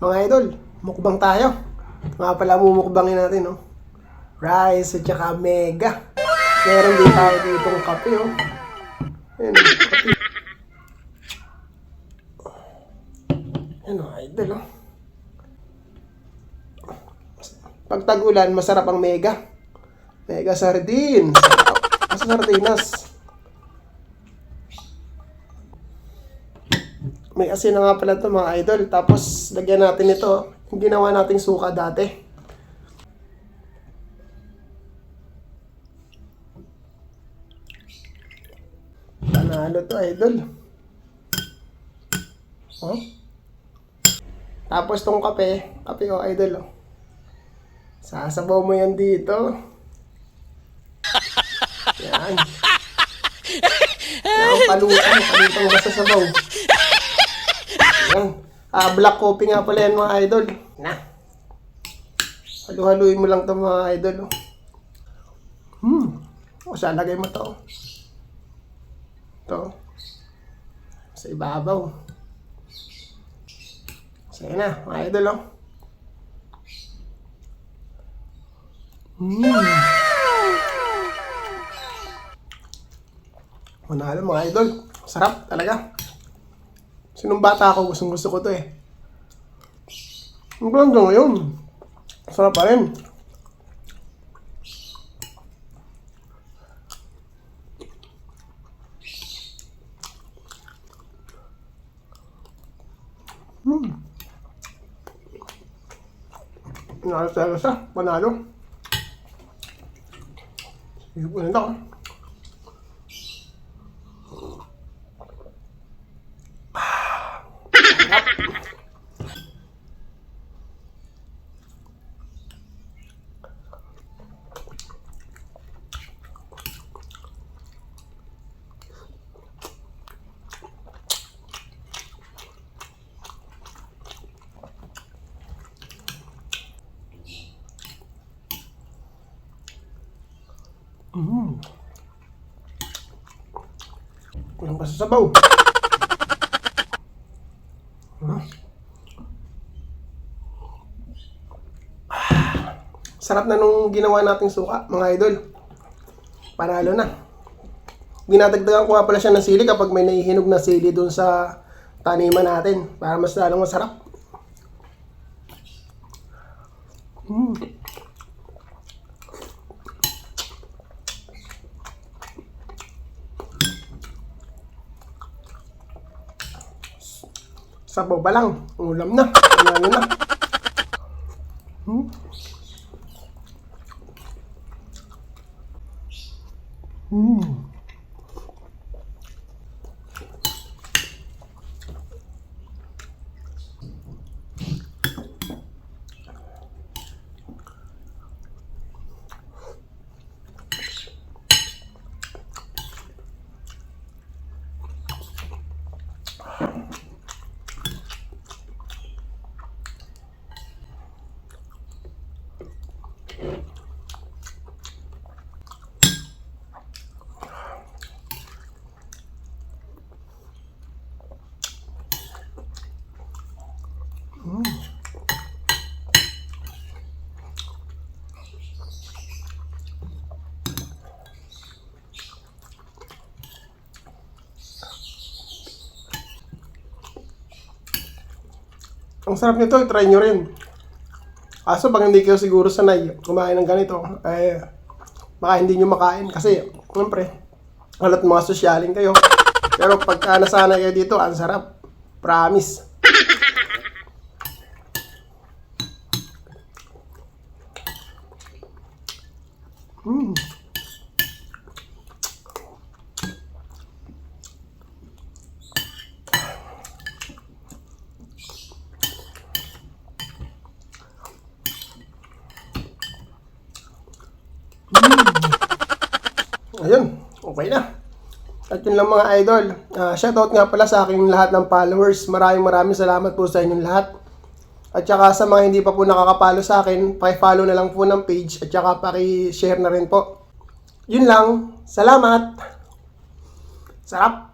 Mga idol, mukbang tayo. Nga pala mumukbangin natin, no? Rice at saka mega. Meron din tayo ditong kape, oh. Ayan, kape. Ayan, oh, idol, oh. Pag tag-ulan, masarap ang mega. Mega sardines. Sa sardinas. May asin na nga pala ito, mga idol. Tapos, lagyan natin ito. Yung ginawa nating suka dati. Panalo to, idol. Oh. Tapos tong kape. Kape, oh, idol, oh. Sasabaw mo yan dito. Yan. Yan, palutang basta sabaw. Yan. Black coffee nga pala yan, mga idol. Na. Halu-haluin mo lang ito, mga idol. O, salagay mo to. Ito. Sa ibabaw. Sige na, mga idol, oh. Manalo, mga idol. Sarap talaga. Sinong bata ako, gustong gusto ko to eh. Ang ganda ngayon. Sarap pa rin. Panalo talaga siya. Panalo. Sige po nito. Kulang pa sa sabaw. Sarap na nung ginawa nating suka, mga idol. Panalo na. Ginadagdagan ko nga pala siya ng sili kapag may nahihinog na sili dun sa taniman natin para mas lalong masarap. Sabaw pa lang, ulam na, panalo na. Ang sarap nito, try nyo rin. Kaso pag hindi kayo siguro sanay kumain ng ganito, baka hindi nyo makain. Kasi, siyempre, halat mga sosyalin kayo. Pero pagka nasanay kayo dito, ang sarap. Promise. Ayun, okay na. At yun lang, mga idol. Shoutout nga pala sa aking lahat ng followers. Maraming salamat po sa inyong lahat. At saka sa mga hindi pa po nakakapalo sa akin, paki-follow na lang po ng page at saka paki-share na rin po. Yun lang. Salamat. Sarap.